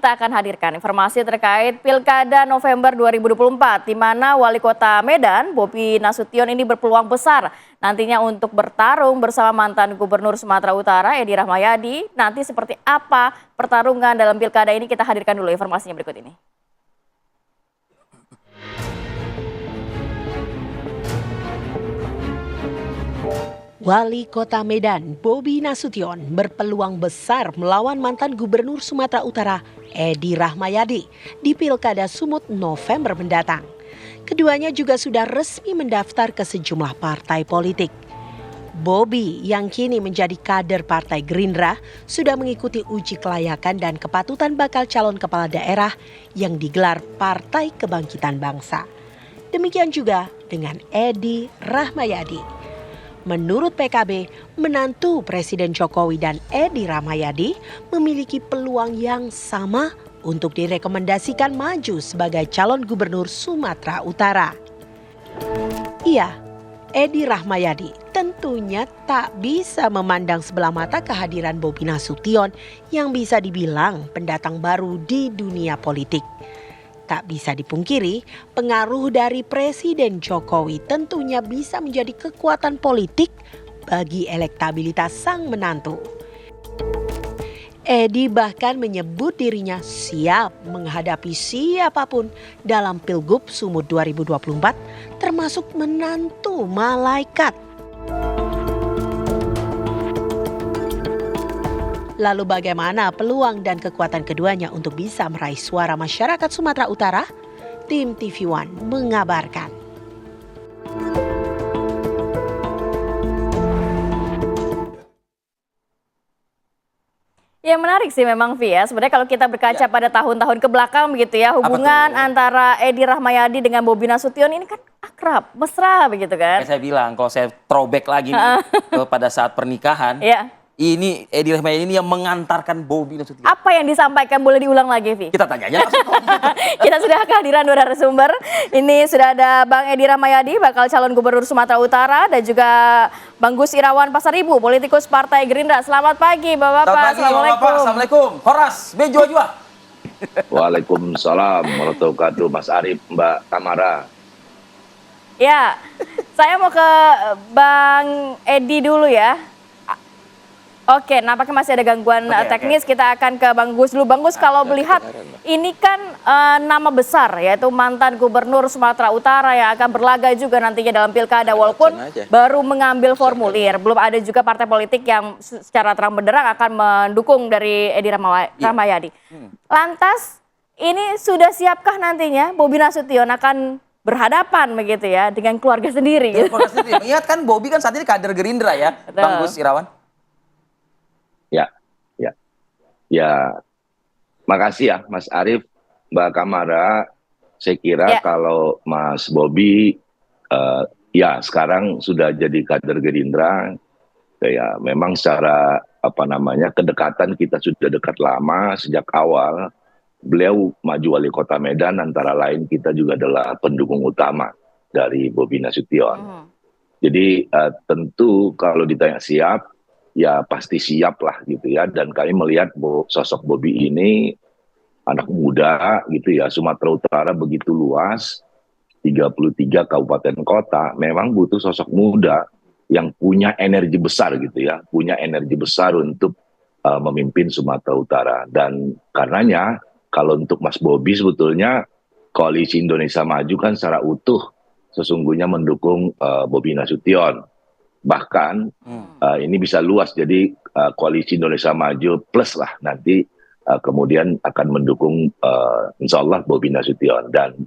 kita akan hadirkan informasi terkait Pilkada November 2024, di mana Wali Kota Medan, Bobi Nasution ini berpeluang besar nantinya untuk bertarung bersama mantan Gubernur Sumatera Utara, Edi Rahmayadi. Nanti seperti apa pertarungan dalam Pilkada ini, kita hadirkan dulu informasinya berikut ini. Wali Kota Medan, Bobi Nasution berpeluang besar melawan mantan Gubernur Sumatera Utara, Edi Rahmayadi, di Pilkada Sumut November mendatang. Keduanya juga sudah resmi mendaftar ke sejumlah partai politik. Bobi yang kini menjadi kader Partai Gerindra sudah mengikuti uji kelayakan dan kepatutan bakal calon kepala daerah yang digelar Partai Kebangkitan Bangsa. Demikian juga dengan Edi Rahmayadi. Menurut PKB, menantu Presiden Jokowi dan Edi Rahmayadi memiliki peluang yang sama untuk direkomendasikan maju sebagai calon gubernur Sumatera Utara. Iya, Edi Rahmayadi tentunya tak bisa memandang sebelah mata kehadiran Bobi Nasution yang bisa dibilang pendatang baru di dunia politik. Tak bisa dipungkiri, pengaruh dari Presiden Jokowi tentunya bisa menjadi kekuatan politik bagi elektabilitas sang menantu. Edi bahkan menyebut dirinya siap menghadapi siapapun dalam Pilgub Sumut 2024, termasuk menantu malaikat. Lalu bagaimana peluang dan kekuatan keduanya untuk bisa meraih suara masyarakat Sumatera Utara? Tim TV One mengabarkan. Ya, menarik sih memang, Vi, ya. Sebenarnya kalau kita berkaca pada tahun-tahun kebelakang begitu ya, hubungan antara Edi Rahmayadi dengan Bobi Nasution ini kan akrab, mesra begitu kan. Kayak saya bilang, kalau saya throwback lagi nih, pada saat pernikahan. Ini Edi Rahmayadi ini yang mengantarkan Bobi Nasution. Apa yang disampaikan, boleh diulang lagi, Vi? Kita tanya aja langsung. Kita sudah kehadiran dua narasumber. Ini sudah ada Bang Edi Rahmayadi, bakal calon gubernur Sumatera Utara, dan juga Bang Gus Irawan Pasaribu, politikus Partai Gerindra. Selamat pagi, Bapak-Bapak. Selamat pagi, Bapak-Bapak. Assalamualaikum. Horas, Bejua-jua. Waalaikumsalam warahmatullahi wabarakatuh, Mas Arif, Mbak Tamara. Ya, saya mau ke Bang Edi dulu ya. Oke, nampaknya masih ada gangguan teknis. Kita akan ke Bang Gus dulu. Bang Gus, kalau melihat ini kan nama besar, yaitu mantan Gubernur Sumatera Utara yang akan berlaga juga nantinya dalam Pilkada, walaupun baru mengambil formulir. Belum ada juga partai politik yang secara terang benderang akan mendukung dari Edi Rahmayadi. Lantas, ini sudah siapkah nantinya Bobi Nasution akan berhadapan begitu ya dengan keluarga sendiri? Ingat kan Bobi kan saat ini kader Gerindra ya, Bang Gus Irawan? Ya, makasih ya Mas Arif, Mbak Kamara. Saya kira kalau Mas Bobi ya sekarang sudah jadi kader Gerindra, ya memang secara kedekatan kita sudah dekat lama sejak awal. Beliau maju wali kota Medan, antara lain kita juga adalah pendukung utama dari Bobi Nasution. Jadi tentu kalau ditanya siap, ya pasti siap lah gitu ya. Dan kami melihat sosok Bobi ini anak muda gitu ya. Sumatera Utara begitu luas, 33 kabupaten kota, memang butuh sosok muda yang punya energi besar gitu ya. Punya energi besar untuk memimpin Sumatera Utara. Dan karenanya kalau untuk Mas Bobi sebetulnya Koalisi Indonesia Maju kan secara utuh sesungguhnya mendukung Bobi Nasution. Bahkan ini bisa luas, jadi Koalisi Indonesia Maju plus lah nanti kemudian akan mendukung insya Allah Bobi Nasution. Dan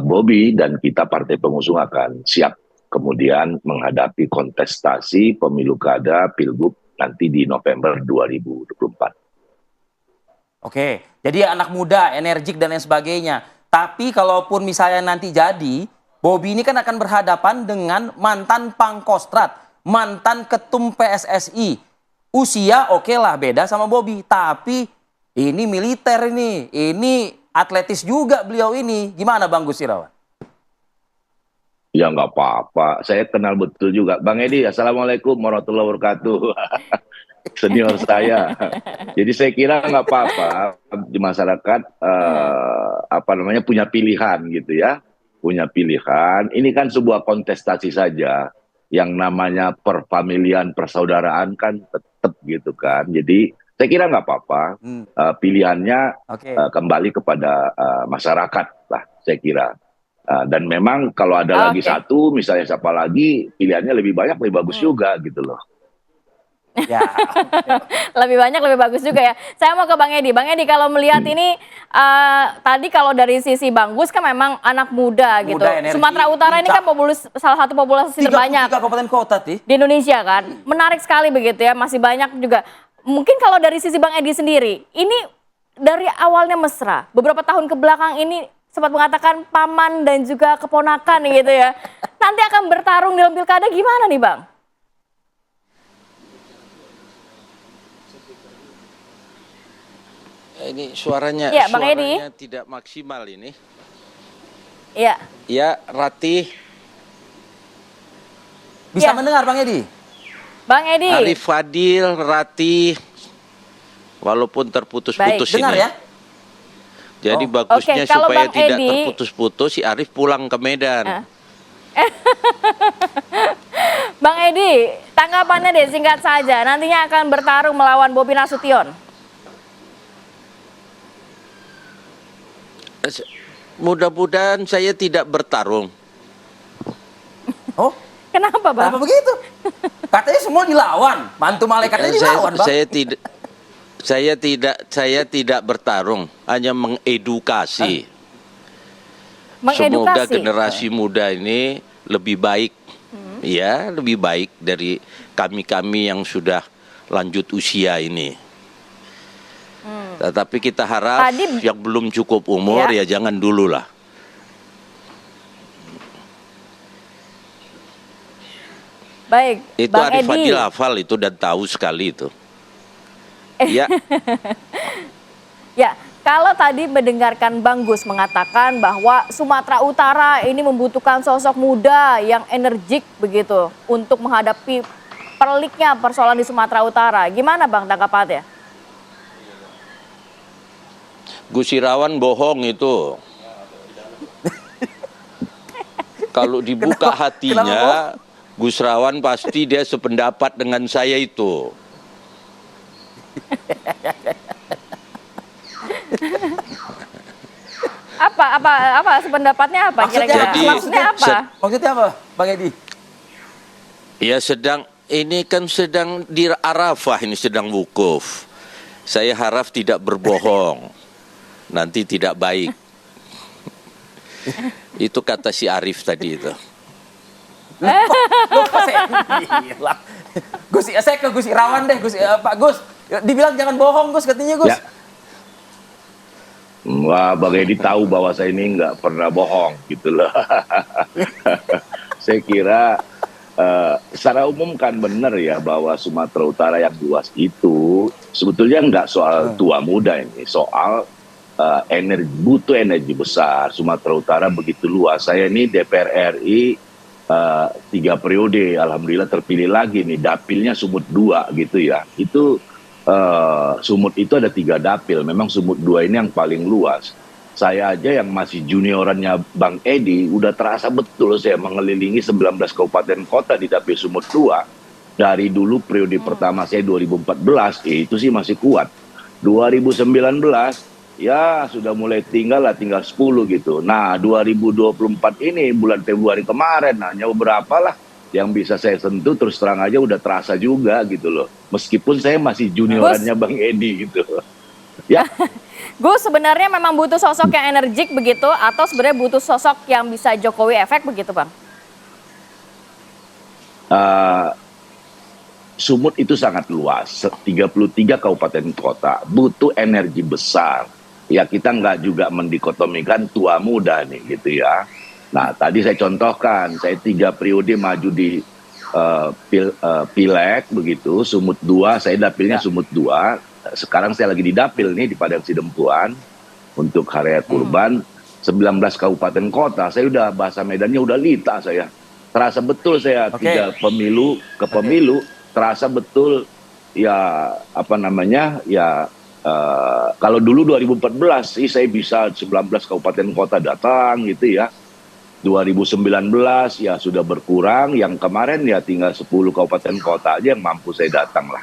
Bobi dan kita partai pengusung akan siap kemudian menghadapi kontestasi pemilu kada Pilgub nanti di November 2024. Oke, jadi anak muda, energik dan lain sebagainya. Tapi kalaupun misalnya nanti jadi, Bobi ini kan akan berhadapan dengan mantan Pangkostrat, mantan ketum PSSI. Usia oke lah beda sama Bobi, tapi ini militer ini atletis juga beliau ini. Gimana Bang Gus Irawan? Ya nggak apa-apa, saya kenal betul juga. Bang Edi, Assalamualaikum warahmatullahi wabarakatuh. senior saya. Jadi saya kira nggak apa-apa di masyarakat apa namanya punya pilihan gitu ya, punya pilihan. Ini kan sebuah kontestasi saja, yang namanya perfamilian, persaudaraan kan tetap gitu kan. Jadi saya kira nggak apa-apa. Pilihannya Oke. kembali kepada masyarakat lah, saya kira. Dan memang kalau ada lagi satu, misalnya siapa lagi, pilihannya lebih banyak, lebih bagus juga gitu loh. Ya. Lebih banyak, lebih bagus juga ya. Saya mau ke Bang Edi. Bang Edi, kalau melihat ini, tadi kalau dari sisi Bang Gus kan memang anak muda gitu. Energi, Sumatera Utara ini kan salah satu populasi terbanyak 33 kabupaten kota, Ti. di Indonesia kan. Menarik sekali begitu ya, masih banyak juga. Mungkin kalau dari sisi Bang Edi sendiri, ini dari awalnya mesra, beberapa tahun ke belakang ini sempat mengatakan paman dan juga keponakan gitu ya. Nanti akan bertarung dalam pilkada gimana nih Bang? Ini suaranya, Ya, Bang Edi. suaranya tidak maksimal ini. Iya. Ya, Ratih, Bisa Ya. mendengar Bang Edi? Bang Edi. Arif Fadil, Ratih, walaupun terputus-putus Baik. Dengar ini. ya? Jadi Oh. bagusnya Oke, kalau supaya Bang tidak Edi- terputus-putus, si Arif pulang ke Medan. Bang Edi, tanggapannya deh singkat saja. Nantinya akan bertarung melawan Bobi Nasution. Mudah-mudahan saya tidak bertarung. Oh, Kenapa Bang? kenapa begitu? Katanya semua dilawan. Mantu malaikatnya dilawan, Bang. Saya tidak bertarung, hanya mengedukasi. Semoga Mengedukasi. generasi muda ini lebih baik, ya, lebih baik dari kami-kami yang sudah lanjut usia ini. Tetapi kita harap Tadi- yang belum cukup umur Ya. ya jangan dulu lah. Baik, Itu Bang Arif Edi. Fadil hafal itu dan tahu sekali itu. Ya, Ya, kalau tadi mendengarkan Bang Gus mengatakan bahwa Sumatera Utara ini membutuhkan sosok muda yang energik begitu untuk menghadapi peliknya persoalan di Sumatera Utara. Gimana Bang tanggapannya? Gus Irawan bohong itu. Kalau dibuka Kenapa hatinya, Gus Irawan pasti dia sependapat dengan saya itu. Apa sependapatnya apa Maksudnya kira-kira? Jadi- Maksudnya apa? Maksudnya apa, Bang Edi? Ya ini kan sedang di Arafah, ini sedang wukuf. Saya harap tidak berbohong, nanti tidak baik. Itu kata si Arif tadi itu. Loh, kok saya bilang? Saya ke Gus Irawan deh, Pak Gus. Dibilang jangan bohong, Gus, katanya Gus. Ya. Wah, Bang Edi tahu bahwa saya ini nggak pernah bohong gitu loh. Saya kira secara umum kan benar ya bahwa Sumatera Utara yang luas itu sebetulnya nggak soal tua muda ini, soal butuh energi besar. Sumatera Utara begitu luas. Saya ini DPR RI 3 periode, alhamdulillah terpilih lagi nih. Dapilnya Sumut 2 gitu ya. Itu Sumut itu ada 3 dapil. Memang Sumut 2 ini yang paling luas. Saya aja yang masih juniorannya Bang Edi, udah terasa betul saya mengelilingi 19 kabupaten kota di dapil Sumut 2. Dari dulu periode pertama saya 2014, itu sih masih kuat. 2019, ya sudah mulai tinggal 10 gitu. Nah 2024 ini bulan Februari kemarin, hanya beberapa lah yang bisa saya sentuh, terus terang aja udah terasa juga gitu loh. Meskipun saya masih juniorannya Bang Edi gitu. Ya. Gus, sebenarnya memang butuh sosok yang energik begitu atau sebenarnya butuh sosok yang bisa Jokowi efek begitu Bang? Sumut itu sangat luas, 33 kabupaten kota, butuh energi besar. Ya kita nggak juga mendikotomikan tua muda nih gitu ya. Nah tadi saya contohkan, saya 3 periode maju di Pileg begitu, Sumut 2, saya dapilnya Sumut 2. Sekarang saya lagi di dapil nih di Padang Sidempuan untuk Hariat Kurban, 19 kabupaten kota. Saya udah bahasa Medannya udah lita saya. Terasa betul saya 3 pemilu ke pemilu, terasa betul ya apa namanya ya kalau dulu 2014 sih saya bisa 19 kabupaten kota datang gitu ya. 2019 ya sudah berkurang, yang kemarin ya tinggal 10 kabupaten kota aja yang mampu saya datang lah.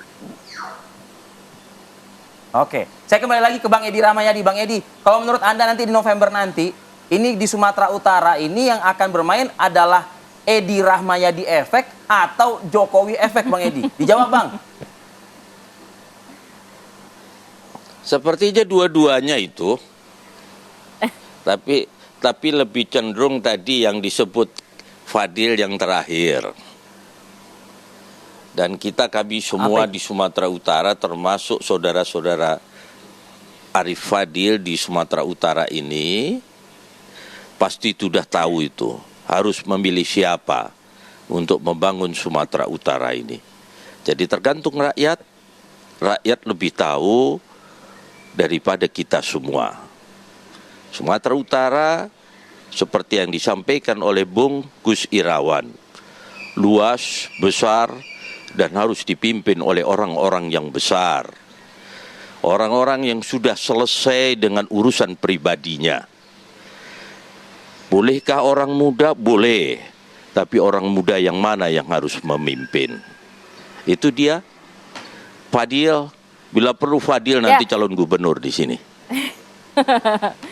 Oke, saya kembali lagi ke Bang Edi Rahmayadi. Bang Edi, kalau menurut Anda nanti di November nanti, ini di Sumatera Utara ini yang akan bermain adalah Edi Rahmayadi efek atau Jokowi efek, Bang Edi? Dijawab, Bang. Sepertinya dua-duanya itu, tapi lebih cenderung tadi yang disebut Fadil yang terakhir. Dan kami semua di Sumatera Utara, termasuk saudara-saudara Arif Fadil di Sumatera Utara ini, pasti sudah tahu itu harus memilih siapa untuk membangun Sumatera Utara ini. Jadi tergantung rakyat lebih tahu daripada kita semua. Sumatera Utara seperti yang disampaikan oleh Bung Gus Irawan, luas, besar, dan harus dipimpin oleh orang-orang yang besar. Orang-orang yang sudah selesai dengan urusan pribadinya. Bolehkah orang muda? Boleh. Tapi orang muda yang mana yang harus memimpin? Itu dia. Fadil, bila perlu Fadil nanti calon gubernur di sini.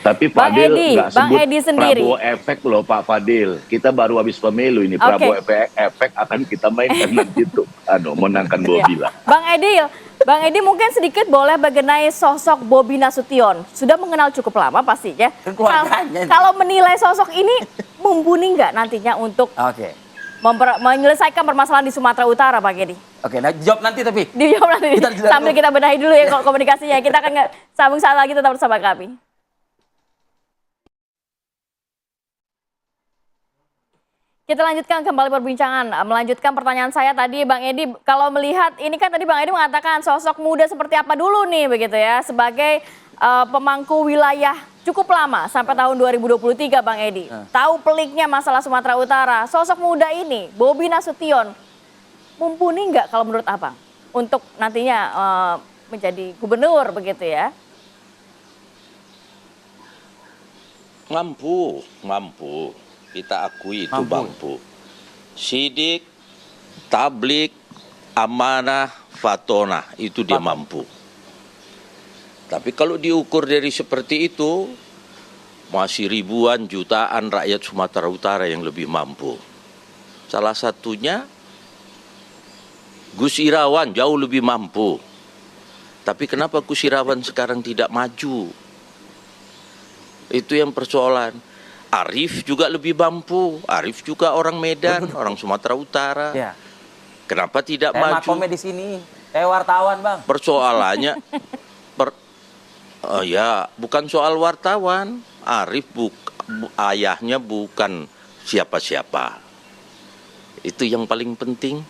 Tapi Bang Fadil Edi, nggak Bang sebut Edi sendiri. Prabowo efek loh Pak Fadil. Kita baru habis pemilu ini. Prabowo efek akan kita mainkan nanti tuh. Menangkan Bobi lah. Bang Edi mungkin sedikit boleh mengenai sosok Bobi Nasution. Sudah mengenal cukup lama pastinya. Kalau menilai sosok ini mumpuni nggak nantinya untuk menyelesaikan permasalahan di Sumatera Utara, Bang Edi? Oke, nah jawab nanti tapi. Dijawab nanti. Sambil kita benahi dulu ya komunikasinya. Kita akan sambung saat lagi, tetap bersama kami. Kita lanjutkan kembali perbincangan. Melanjutkan pertanyaan saya tadi, Bang Edi, kalau melihat ini kan tadi Bang Edi mengatakan sosok muda seperti apa dulu nih begitu ya, sebagai pemangku wilayah cukup lama sampai tahun 2023, Bang Edi. Tahu peliknya masalah Sumatera Utara. Sosok muda ini, Bobi Nasution, mumpuni nggak kalau menurut Abang untuk nantinya menjadi gubernur begitu ya? Mampu. Kita akui itu mampu. Sidik, tablik, amanah, fatona, itu dia mampu. Tapi kalau diukur dari seperti itu, masih ribuan, jutaan rakyat Sumatera Utara yang lebih mampu. Salah satunya Gus Irawan jauh lebih mampu. Tapi kenapa Gus Irawan sekarang tidak maju? Itu yang persoalan. Arif juga lebih mampu. Arif juga orang Medan, orang Sumatera Utara. Ya. Kenapa tidak maju? Makomnya di sini. Wartawan, Bang. Persoalannya, bukan soal wartawan. Arif ayahnya bukan siapa-siapa. Itu yang paling penting.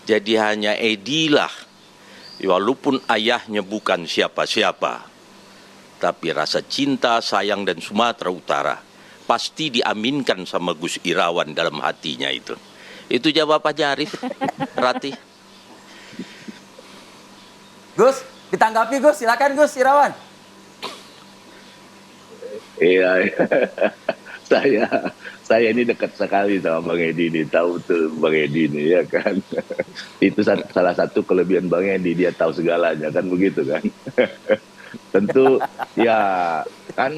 Jadi hanya Edi lah, walaupun ayahnya bukan siapa-siapa, tapi rasa cinta, sayang dan Sumatera Utara pasti diaminkan sama Gus Irawan dalam hatinya itu. Itu jawabannya Arif, Rati. Gus, ditanggapi Gus, silakan Gus Irawan. Iya, saya ini dekat sekali sama Bang Edi ini, tahu tuh Bang Edi ini ya kan. Itu salah satu kelebihan Bang Edi, dia tahu segalanya kan begitu kan. Tentu ya kan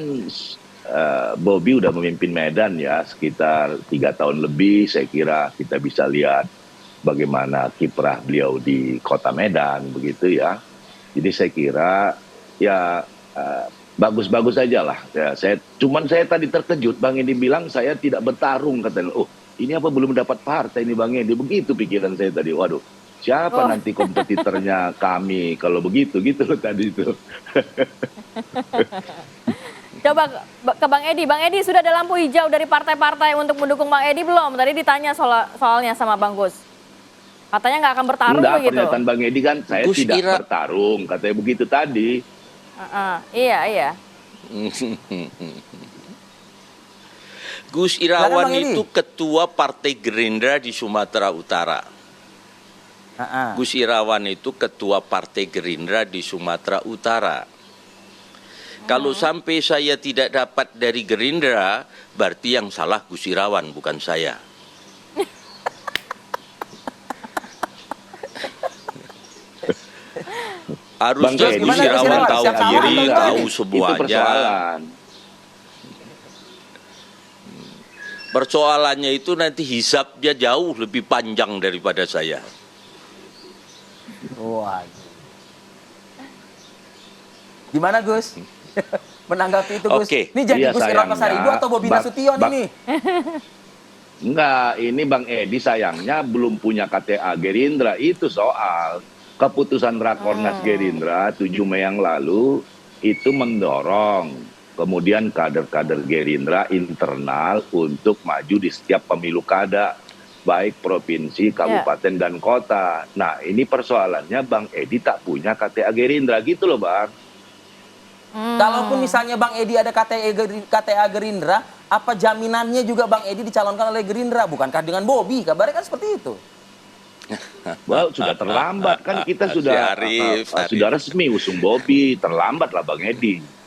Bobi udah memimpin Medan ya sekitar 3 tahun lebih, saya kira kita bisa lihat bagaimana kiprah beliau di kota Medan begitu ya. Jadi saya kira ya bagus-bagus aja lah. Ya, saya tadi terkejut Bang Edi bilang saya tidak bertarung, katanya. Oh, ini apa belum dapat partai ini Bang Edi? Begitu pikiran saya tadi. Waduh, siapa nanti kompetitornya kami kalau begitu gitu loh tadi itu. Coba ke Bang Edi. Bang Edi, sudah ada lampu hijau dari partai-partai untuk mendukung Bang Edi belum? Tadi ditanya soalnya sama Bang Gus. Katanya nggak akan bertarung begitu. Pernyataan Bang Edi kan saya tidak bertarung, katanya begitu tadi. Iya. Gus Irawan itu ketua Partai Gerindra di Sumatera Utara. Gus Irawan itu ketua Partai Gerindra di Sumatera Utara. Kalau sampai saya tidak dapat dari Gerindra, berarti yang salah Gus Irawan, bukan saya. Harusnya Gus Irawan tahu diri, tahu semuanya. Persoalannya itu nanti hisapnya jauh lebih panjang daripada saya. Waduh. Gimana Gus? Menanggapi itu Gus? Oke. Ini jadi Iya, Gus Irawan Saribu atau Bobi Nasution ini? Enggak, ini Bang Edi sayangnya belum punya KTA Gerindra. Itu soal keputusan Rakornas Gerindra 7 Mei yang lalu itu mendorong kemudian kader-kader Gerindra internal untuk maju di setiap pemilu kada, baik provinsi, kabupaten, dan kota. Nah, ini persoalannya Bang Edi tak punya KTA Gerindra gitu loh Bang. Kalaupun misalnya Bang Edi ada KTA Gerindra, apa jaminannya juga Bang Edi dicalonkan oleh Gerindra? Bukankah dengan Bobi? Kabarnya kan seperti itu. Well, sudah terlambat kan kita sudah sudah resmi usung Bobi, terlambat lah Bang Edi.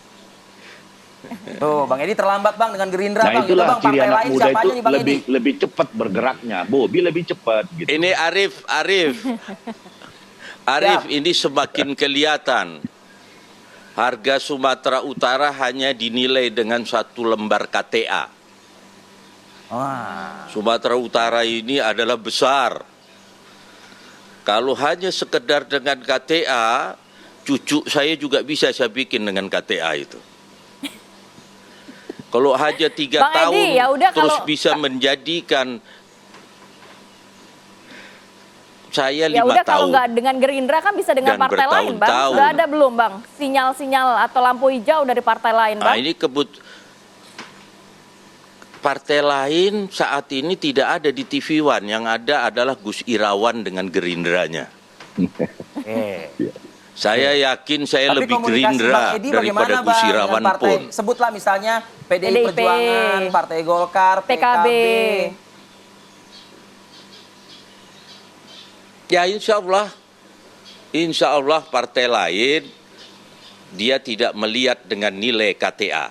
Tuh, Bang Edi terlambat Bang dengan Gerindra Nah, Bang. itulah Bang, ciri partai anak lain muda siapa itu aja nih Bang Edi? lebih cepat bergeraknya. Bobi lebih cepat gitu. Ini Arif, ini semakin kelihatan. Harga Sumatera Utara hanya dinilai dengan 1 lembar KTA. Wah. Sumatera Utara ini adalah besar. Kalau hanya sekedar dengan KTA, cucu saya juga bisa saya bikin dengan KTA itu. Kalau hanya 3 Bang tahun Edi, ya udah terus kalau- bisa menjadikan saya 5 Ya udah kalau tahun. nggak dengan Gerindra kan bisa dengan Dan partai lain, Bang. bertahun-tahun. Sudah ada belum, Bang? Sinyal-sinyal atau lampu hijau dari partai lain, Nah, Bang? ini partai lain saat ini tidak ada di TV One. Yang ada adalah Gus Irawan dengan Gerindranya. Saya yakin saya Tapi lebih komunikasi Gerindra Bang Edi daripada bagaimana, Gus Bang, Irawan dengan partai, pun. sebutlah misalnya PDI PDIP, Perjuangan, Partai Golkar, PKB. Ya insya Allah partai lain dia tidak melihat dengan nilai KTA.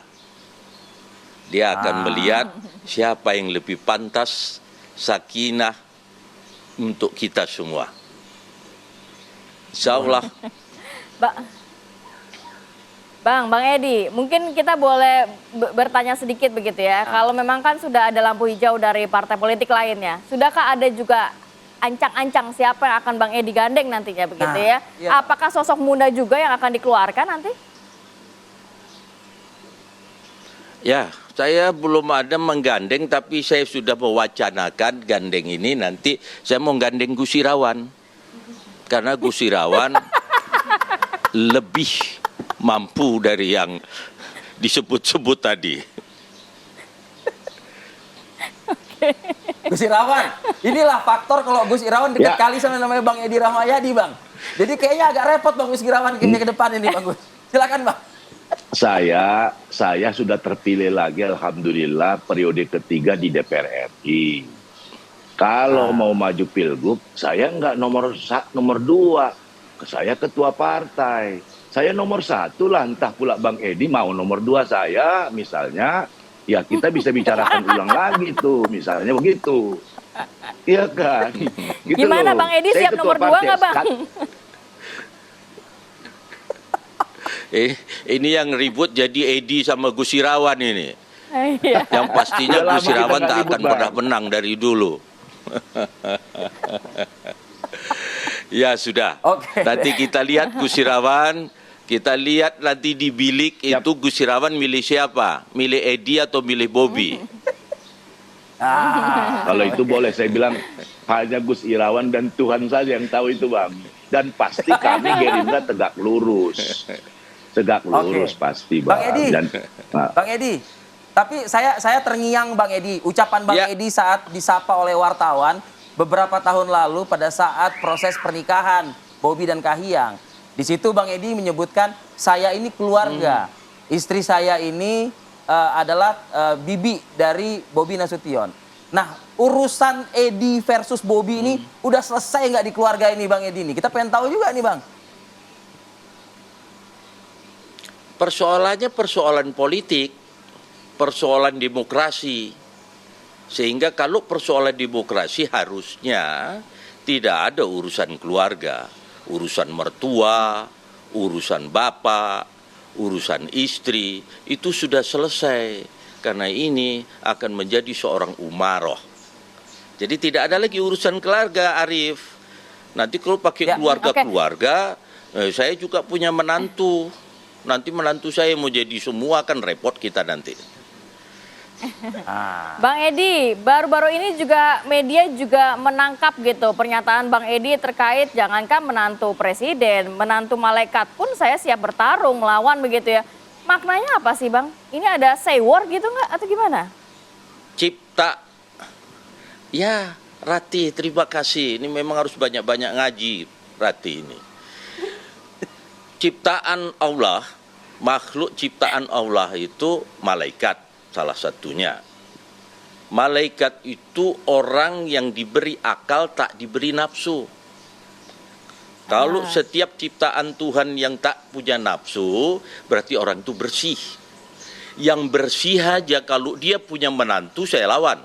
Dia akan melihat siapa yang lebih pantas, sakinah untuk kita semua. Insya Allah. Bang Edi, mungkin kita boleh bertanya sedikit begitu ya. Kalau memang kan sudah ada lampu hijau dari partai politik lainnya, sudahkah ada juga ancang-ancang siapa yang akan Bang Edi gandeng nantinya begitu ya? Iya. Apakah sosok muda juga yang akan dikeluarkan nanti? Ya, saya belum ada menggandeng, tapi saya sudah mewacanakan gandeng ini nanti saya mau gandeng Gus Irawan. Karena Gus Irawan lebih mampu dari yang disebut-sebut tadi. Gus Irawan, inilah faktor kalau Gus Irawan dekat Ya. kali sama namanya Bang Edi Rahmayadi, Bang. Jadi kayaknya agak repot Bang Gus Irawan kayaknya ke depan ini, Bang Gus. Silakan, Bang. Saya sudah terpilih lagi alhamdulillah periode ketiga di DPR RI. Kalau mau maju pilgub, saya nggak nomor 2. Saya ketua partai. Saya nomor 1 lah, entah pula Bang Edi mau nomor 2 saya misalnya. Ya kita bisa bicarakan ulang lagi tuh, misalnya begitu. Iya kan? Gitu Gimana loh. Bang Edi, Saya siap ketua nomor 2 partai. nggak Bang? Ini yang ribut jadi Edi sama Gus Irawan ini. Iya. Yang pastinya Udah lama Gus Irawan kita nggak tak ribut, akan Bang. pernah menang dari dulu. Ya sudah. Oke. Nanti kita lihat Gus Irawan, kita lihat nanti di bilik itu Gus Irawan milih siapa? Milih Edi atau milih Bobi? Kalau itu boleh saya bilang hanya Gus Irawan dan Tuhan saja yang tahu itu Bang. Dan pasti kami Gerindra tegak lurus. Tegak lurus pasti Bang. Bang Edi. Bang Edi, tapi saya terngiang Bang Edi, ucapan Bang Ya. Edi saat disapa oleh wartawan beberapa tahun lalu pada saat proses pernikahan Bobi dan Kahiyang. Di situ Bang Edi menyebutkan saya ini keluarga, istri saya ini adalah bibi dari Bobi Nasution. Nah, urusan Edi versus Bobby ini udah selesai nggak di keluarga ini Bang Edi nih? Kita pengen tahu juga nih Bang. Persoalannya persoalan politik, persoalan demokrasi. Sehingga kalau persoalan demokrasi harusnya tidak ada urusan keluarga, urusan mertua, urusan bapak, urusan istri, itu sudah selesai. Karena ini akan menjadi seorang umaroh. Jadi tidak ada lagi urusan keluarga, Arif. Nanti kalau pakai keluarga-keluarga, saya juga punya menantu. Nanti menantu saya mau jadi semua, kan repot kita nanti. Bang Edi, baru-baru ini juga media juga menangkap gitu pernyataan Bang Edi terkait jangankan menantu presiden, menantu malaikat pun saya siap bertarung melawan begitu ya. Maknanya apa sih Bang? Ini ada say war gitu nggak atau gimana? Cipta. Ya, Rati, terima kasih. Ini memang harus banyak-banyak ngaji, Rati ini. Ciptaan Allah, makhluk ciptaan Allah itu malaikat salah satunya. Malaikat itu orang yang diberi akal, tak diberi nafsu. Kalau setiap ciptaan Tuhan yang tak punya nafsu, berarti orang itu bersih. Yang bersih aja kalau dia punya menantu, saya lawan.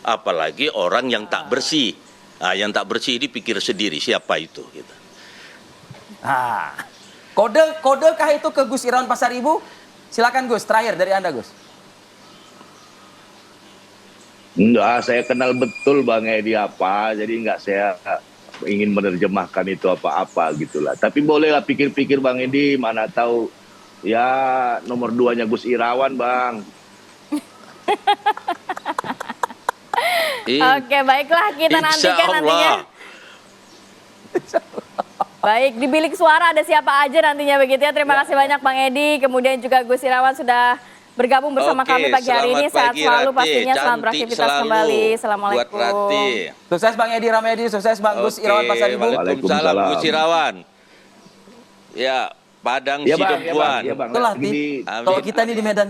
Apalagi orang yang tak bersih. Nah, yang tak bersih ini pikir sendiri, siapa itu? Gitu. Kodekah itu ke Gus Irawan Pasaribu? Silakan Gus, terakhir dari Anda Gus. Enggak, saya kenal betul Bang Edi apa, jadi enggak saya ingin menerjemahkan itu apa-apa gitulah. Tapi bolehlah pikir-pikir Bang Edi, mana tahu ya nomor 2-nya Gus Irawan Bang. Oke, baiklah kita nantikan nantinya. Baik, di bilik suara ada siapa aja nantinya begitu ya. Terima kasih banyak Bang Edi, kemudian juga Gus Irawan sudah bergabung bersama kami pagi hari ini. Sehat selalu pastinya, selamat beraktivitas kembali. Assalamualaikum. Sukses Bang Edi Rahmayadi, sukses Bang Gus Irawan Pasaribu. Waalaikumsalam Gus Irawan. Ya, Padang Sidempuan. Itulah, kalau kita ini di Medan,